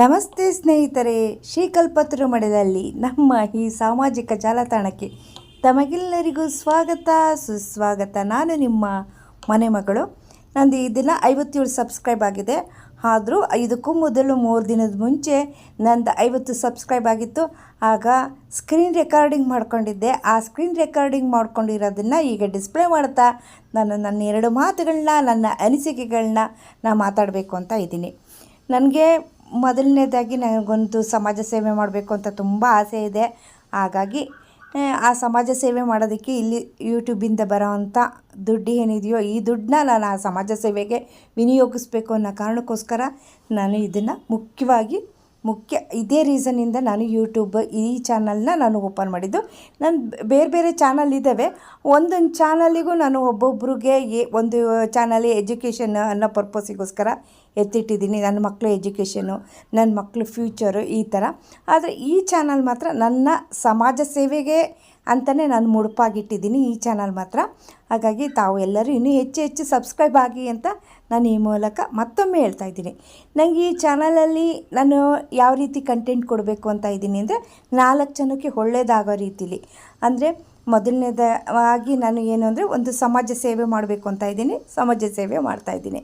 ನಮಸ್ತೆ ಸ್ನೇಹಿತರೆ, ಶ್ರೀಕಲ್ಪತರು ಮಠದಲ್ಲಿ ನಮ್ಮ ಈ ಸಾಮಾಜಿಕ ಜಾಲತಾಣಕ್ಕೆ ತಮಗೆಲ್ಲರಿಗೂ ಸ್ವಾಗತ ಸುಸ್ವಾಗತ. ನಾನು ನಿಮ್ಮ ಮನೆ ಮಗಳು. ನಂದು ಈ ದಿನ 57 ಸಬ್ಸ್ಕ್ರೈಬ್ ಆಗಿದೆ. ಆದರೂ ಇದಕ್ಕೂ ಮೊದಲು 3 ದಿನದ ಮುಂಚೆ ನಂದು 50 ಸಬ್ಸ್ಕ್ರೈಬ್ ಆಗಿತ್ತು. ಆಗ ಸ್ಕ್ರೀನ್ ರೆಕಾರ್ಡಿಂಗ್ ಮಾಡ್ಕೊಂಡಿದ್ದೆ. ಆ ಸ್ಕ್ರೀನ್ ರೆಕಾರ್ಡಿಂಗ್ ಮಾಡ್ಕೊಂಡಿರೋದನ್ನು ಈಗ ಡಿಸ್ಪ್ಲೇ ಮಾಡ್ತಾ ನಾನು ನನ್ನ 2 ಮಾತುಗಳನ್ನ, ನನ್ನ ಅನಿಸಿಕೆಗಳನ್ನ ನಾನು ಮಾತಾಡಬೇಕು ಅಂತ ಇದ್ದೀನಿ. ನನಗೆ ಮೊದಲನೇದಾಗಿ ನನಗೊಂದು ಸಮಾಜ ಸೇವೆ ಮಾಡಬೇಕು ಅಂತ ತುಂಬ ಆಸೆ ಇದೆ. ಹಾಗಾಗಿ ಆ ಸಮಾಜ ಸೇವೆ ಮಾಡೋದಕ್ಕೆ ಇಲ್ಲಿ ಯೂಟ್ಯೂಬಿಂದ ಬರೋವಂಥ ದುಡ್ಡು ಏನಿದೆಯೋ ಈ ದುಡ್ಡನ್ನ ನಾನು ಆ ಸಮಾಜ ಸೇವೆಗೆ ವಿನಿಯೋಗಿಸ್ಬೇಕು ಅನ್ನೋ ಕಾರಣಕ್ಕೋಸ್ಕರ ನಾನು ಇದನ್ನು ಮುಖ್ಯ ಇದೇ ರೀಸನ್ನಿಂದ ನಾನು ಯೂಟ್ಯೂಬ್ ಈ ಚಾನಲ್ನ ನಾನು ಓಪನ್ ಮಾಡಿದ್ದು. ನಾನು ಬೇರೆ ಚಾನಲ್ ಇದ್ದಾವೆ. ಒಂದೊಂದು ಚಾನಲಿಗೂ ನಾನು ಒಬ್ಬೊಬ್ರಿಗೆ ಒಂದು ಚಾನಲ್ ಎಜುಕೇಷನ್ ಅನ್ನೋ ಪರ್ಪಸ್ಸಿಗೋಸ್ಕರ ಎತ್ತಿಟ್ಟಿದ್ದೀನಿ. ನನ್ನ ಮಕ್ಕಳ ಎಜುಕೇಷನು, ನನ್ನ ಮಕ್ಕಳ ಫ್ಯೂಚರು ಈ ಥರ. ಆದರೆ ಈ ಚಾನಲ್ ಮಾತ್ರ ನನ್ನ ಸಮಾಜ ಸೇವೆಗೆ ಅಂತಲೇ ನಾನು ಮುಡುಪಾಗಿಟ್ಟಿದ್ದೀನಿ ಈ ಚಾನಲ್ ಮಾತ್ರ. ಹಾಗಾಗಿ ತಾವು ಎಲ್ಲರೂ ಇನ್ನೂ ಹೆಚ್ಚು ಸಬ್ಸ್ಕ್ರೈಬ್ ಆಗಿ ಅಂತ ನಾನು ಈ ಮೂಲಕ ಮತ್ತೊಮ್ಮೆ ಹೇಳ್ತಾ ಇದ್ದೀನಿ. ನನಗೆ ಈ ಚಾನಲಲ್ಲಿ ನಾನು ಯಾವ ರೀತಿ ಕಂಟೆಂಟ್ ಕೊಡಬೇಕು ಅಂತ ಇದ್ದೀನಿ ಅಂದರೆ 4 ಜನಕ್ಕೆ ಒಳ್ಳೆಯದಾಗೋ ರೀತಿಲಿ. ಅಂದರೆ ಮೊದಲನೇದಾಗಿ ನಾನು ಏನು ಅಂದರೆ ಒಂದು ಸಮಾಜ ಸೇವೆ ಮಾಡಬೇಕು ಅಂತ ಇದ್ದೀನಿ, ಸಮಾಜ ಸೇವೆ ಮಾಡ್ತಾಯಿದ್ದೀನಿ.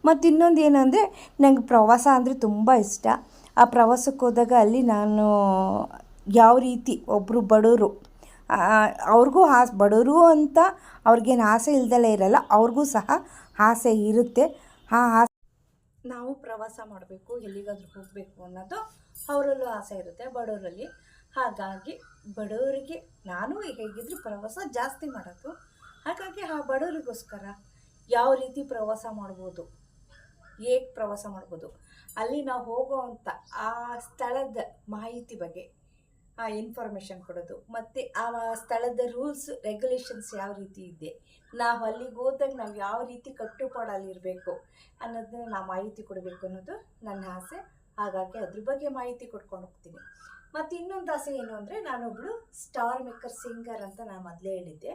ಮತ್ತು ಇನ್ನೊಂದು ಏನು ಅಂದರೆ ನನಗೆ ಪ್ರವಾಸ ಅಂದರೆ ತುಂಬ ಇಷ್ಟ. ಆ ಪ್ರವಾಸಕ್ಕೆ ಹೋದಾಗ ಅಲ್ಲಿ ನಾನು ಯಾವ ರೀತಿ ಒಬ್ಬರು ಬಡವರು, ಅವ್ರಿಗೂ ಬಡವರು ಅಂತ ಅವ್ರಿಗೇನು ಆಸೆ ಇಲ್ದಲೇ ಇರಲ್ಲ, ಅವ್ರಿಗೂ ಸಹ ಆಸೆ ಇರುತ್ತೆ. ಆ ಆಸೆ ನಾವು ಪ್ರವಾಸ ಮಾಡಬೇಕು, ಎಲ್ಲಿಗಾದ್ರೂ ಹೋಗಬೇಕು ಅನ್ನೋದು ಅವರಲ್ಲೂ ಆಸೆ ಇರುತ್ತೆ ಬಡವರಲ್ಲಿ. ಹಾಗಾಗಿ ಬಡವರಿಗೆ ನಾನು ಹೇಗಿದ್ದರೂ ಪ್ರವಾಸ ಜಾಸ್ತಿ ಮಾಡೋದು. ಹಾಗಾಗಿ ಆ ಬಡವರಿಗೋಸ್ಕರ ಯಾವ ರೀತಿ ಪ್ರವಾಸ ಮಾಡ್ಬೋದು, ಹೇಗೆ ಪ್ರವಾಸ ಮಾಡ್ಬೋದು, ಅಲ್ಲಿ ನಾವು ಹೋಗೋವಂಥ ಆ ಸ್ಥಳದ ಮಾಹಿತಿ ಬಗ್ಗೆ ಆ ಇನ್ಫಾರ್ಮೇಷನ್ ಕೊಡೋದು, ಮತ್ತು ಆ ಸ್ಥಳದ ರೂಲ್ಸ್ ರೆಗ್ಯುಲೇಷನ್ಸ್ ಯಾವ ರೀತಿ ಇದೆ, ನಾವು ಅಲ್ಲಿಗೆ ಹೋದಾಗ ನಾವು ಯಾವ ರೀತಿ ಕಟ್ಟುಪಾಡಲ್ಲಿರಬೇಕು ಅನ್ನೋದನ್ನ ನಾವು ಮಾಹಿತಿ ಕೊಡಬೇಕು ಅನ್ನೋದು ನನ್ನ ಆಸೆ. ಹಾಗಾಗಿ ಅದ್ರ ಬಗ್ಗೆ ಮಾಹಿತಿ ಕೊಡ್ಕೊಂಡು ಹೋಗ್ತೀನಿ. ಮತ್ತು ಇನ್ನೊಂದು ಆಸೆ ಏನು ಅಂದರೆ ನಾನೊಬ್ಬಳು ಸ್ಟಾರ್ ಮೇಕರ್ ಸಿಂಗರ್ ಅಂತ ನಾನು ಮೊದಲೇ ಹೇಳಿದ್ದೆ.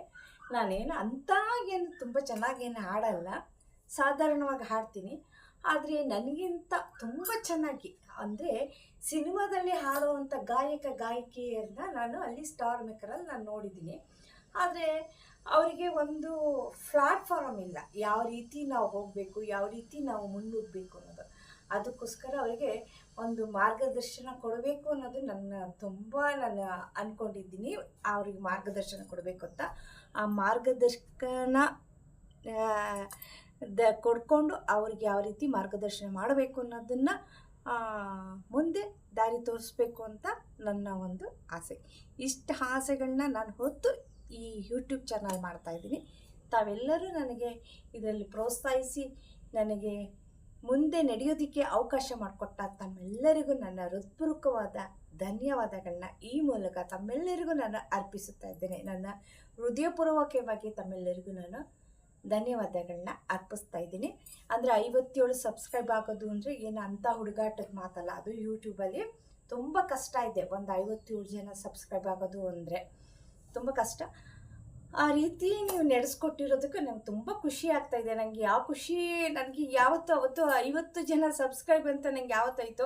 ನಾನೇನು ಅಂತಾಗೇನು ತುಂಬ ಚೆನ್ನಾಗೇನು ಹಾಡಲ್ಲ, ಸಾಧಾರಣವಾಗಿ ಹಾಡ್ತೀನಿ. ಆದರೆ ನನಗಿಂತ ತುಂಬ ಚೆನ್ನಾಗಿ ಅಂದರೆ ಸಿನಿಮಾದಲ್ಲಿ ಹಾಡುವಂಥ ಗಾಯಕಿಯರನ್ನ ನಾನು ಅಲ್ಲಿ ಸ್ಟಾರ್ ಮೇಕರಲ್ಲಿ ನಾನು ನೋಡಿದ್ದೀನಿ. ಆದರೆ ಅವರಿಗೆ ಒಂದು ಪ್ಲ್ಯಾಟ್ಫಾರ್ಮ್ ಇಲ್ಲ, ಯಾವ ರೀತಿ ನಾವು ಹೋಗಬೇಕು, ಯಾವ ರೀತಿ ನಾವು ಮುನ್ನುಗ್ಗಬೇಕು ಅನ್ನೋದು. ಅದಕ್ಕೋಸ್ಕರ ಅವರಿಗೆ ಒಂದು ಮಾರ್ಗದರ್ಶನ ಕೊಡಬೇಕು ಅನ್ನೋದು ನಾನು ಅಂದ್ಕೊಂಡಿದ್ದೀನಿ. ಅವ್ರಿಗೆ ಮಾರ್ಗದರ್ಶನ ಕೊಡಬೇಕು ಅಂತ. ಆ ಮಾರ್ಗದರ್ಶನ ಕೊಡ್ಕೊಂಡು ಅವ್ರಿಗೆ ಯಾವ ರೀತಿ ಮಾರ್ಗದರ್ಶನ ಮಾಡಬೇಕು ಅನ್ನೋದನ್ನು ಮುಂದೆ ದಾರಿ ತೋರಿಸ್ಬೇಕು ಅಂತ ನನ್ನ ಒಂದು ಆಸೆ. ಇಷ್ಟು ಆಸೆಗಳನ್ನ ನಾನು ಹೊತ್ತು ಈ ಯೂಟ್ಯೂಬ್ ಚಾನಲ್ ಮಾಡ್ತಾಯಿದ್ದೀನಿ. ತಾವೆಲ್ಲರೂ ನನಗೆ ಇದರಲ್ಲಿ ಪ್ರೋತ್ಸಾಹಿಸಿ ನನಗೆ ಮುಂದೆ ನಡೆಯೋದಕ್ಕೆ ಅವಕಾಶ ಮಾಡಿಕೊಟ್ಟ ತಮ್ಮೆಲ್ಲರಿಗೂ ನನ್ನ ಹೃತ್ಪೂರ್ವಕವಾದ ಧನ್ಯವಾದಗಳನ್ನ ಈ ಮೂಲಕ ತಮ್ಮೆಲ್ಲರಿಗೂ ನಾನು ಅರ್ಪಿಸುತ್ತಾ ಇದ್ದೇನೆ. ನನ್ನ ಹೃದಯಪೂರ್ವಕವಾಗಿ ತಮ್ಮೆಲ್ಲರಿಗೂ ನಾನು ಧನ್ಯವಾದಗಳನ್ನ ಅರ್ಪಿಸ್ತಾ ಇದ್ದೀನಿ. ಅಂದರೆ 57 ಸಬ್ಸ್ಕ್ರೈಬ್ ಆಗೋದು ಅಂದರೆ ಏನು ಅಂಥ ಹುಡುಗಾಟದ ಮಾತಲ್ಲ. ಅದು ಯೂಟ್ಯೂಬಲ್ಲಿ ತುಂಬ ಕಷ್ಟ ಇದೆ. ಒಂದು 57 ಜನ ಸಬ್ಸ್ಕ್ರೈಬ್ ಆಗೋದು ಅಂದರೆ ತುಂಬ ಕಷ್ಟ. ಆ ರೀತಿ ನೀವು ನಡೆಸ್ಕೊಟ್ಟಿರೋದಕ್ಕೆ ನಂಗೆ ತುಂಬ ಖುಷಿ ಆಗ್ತಾಯಿದೆ. ನನಗೆ ಅವತ್ತು 50 ಜನ ಸಬ್ಸ್ಕ್ರೈಬ್ ಅಂತ ನನಗೆ ಯಾವತ್ತಾಯಿತು,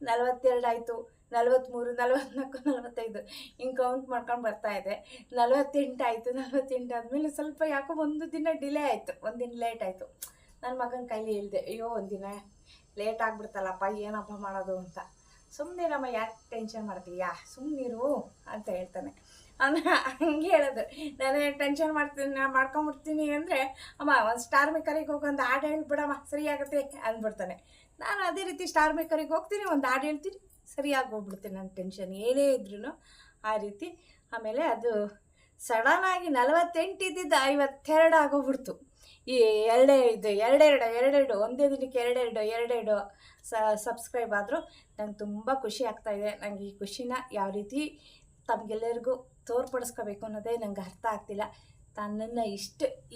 42 ಆಯಿತು, 43, 44, 45 ಹಿಂಗೆ ಕೌಂಟ್ ಮಾಡ್ಕೊಂಡು ಬರ್ತಾಯಿದೆ. 48 ಆಯಿತು. 48 ಆದಮೇಲೆ ಸ್ವಲ್ಪ ಯಾಕೋ ಒಂದು ದಿನ ಡಿಲೇ ಆಯಿತು, ಒಂದು ದಿನ ಲೇಟ್ ಆಯಿತು. ನನ್ನ ಮಗನ ಕೈಲಿ ಹೇಳಿದೆ, ಅಯ್ಯೋ ಒಂದಿನ ಲೇಟ್ ಆಗಿಬಿಡ್ತಲ್ಲಪ್ಪ, ಏನಪ್ಪ ಮಾಡೋದು ಅಂತ. ಸುಮ್ಮನಿರಮ್ಮ, ಯಾಕೆ ಟೆನ್ಷನ್ ಮಾಡ್ತೀಯಾ, ಸುಮ್ಮನಿರು ಅಂತ ಹೇಳ್ತಾನೆ. ಹಂಗೆ ಹೇಳೋದು. ನಾನು ಟೆನ್ಷನ್ ಮಾಡ್ಕೊಂಬಿಡ್ತೀನಿ ಅಂದರೆ, ಅಮ್ಮ ಒಂದು ಸ್ಟಾರ್ ಮೇಕರಿಗೆ ಹೋಗಿ ಒಂದು ಹಾಡು ಹೇಳ್ಬಿಡಮ್ಮ ಸರಿ ಆಗುತ್ತೆ ಅಂದ್ಬಿಡ್ತಾನೆ. ನಾನು ಅದೇ ರೀತಿ ಸ್ಟಾರ್ ಮೇಕರಿಗೆ ಹೋಗ್ತೀನಿ, ಒಂದು ಹಾಡು ಹೇಳ್ತೀನಿ, ಸರಿಯಾಗಿ ಹೋಗ್ಬಿಡ್ತೀನಿ. ನನ್ನ ಟೆನ್ಷನ್ ಏನೇ ಇದ್ರೂ ಆ ರೀತಿ. ಆಮೇಲೆ ಅದು ಸಡನ್ನಾಗಿ 48 ಇದ್ದಿದ್ದು 52 ಆಗೋಗ್ಬಿಡ್ತು. ಈ ಎರಡೆರಡು ಒಂದೇ ದಿನಕ್ಕೆ ಎರಡೆರಡು ಸಬ್ಸ್ಕ್ರೈಬ್ ಆದರೂ ನಂಗೆ ತುಂಬ ಖುಷಿ ಆಗ್ತಾಯಿದೆ. ನನಗೆ ಈ ಖುಷಿನ ಯಾವ ರೀತಿ ತಮಗೆಲ್ಲರಿಗೂ ತೋರ್ಪಡಿಸ್ಕೋಬೇಕು ಅನ್ನೋದೇ ನಂಗೆ ಅರ್ಥ ಆಗ್ತಿಲ್ಲ. ತನ್ನನ್ನು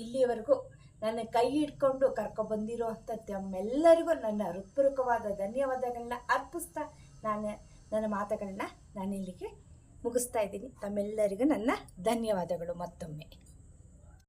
ಇಲ್ಲಿವರೆಗೂ ನನ್ನ ಕೈ ಹಿಡ್ಕೊಂಡು ಕರ್ಕೊಬಂದಿರೋ ಅಂಥ ತಮ್ಮೆಲ್ಲರಿಗೂ ನನ್ನ ಹೃತ್ಪೂರ್ವಕವಾದ ಧನ್ಯವಾದಗಳನ್ನ ಅರ್ಪಿಸ್ತಾ ನನ್ನ ಮಾತುಗಳನ್ನ ನಾನಿಲ್ಲಿಗೆ ಮುಗಿಸ್ತಾ ಇದ್ದೀನಿ. ತಮ್ಮೆಲ್ಲರಿಗೂ ನನ್ನ ಧನ್ಯವಾದಗಳು ಮತ್ತೊಮ್ಮೆ.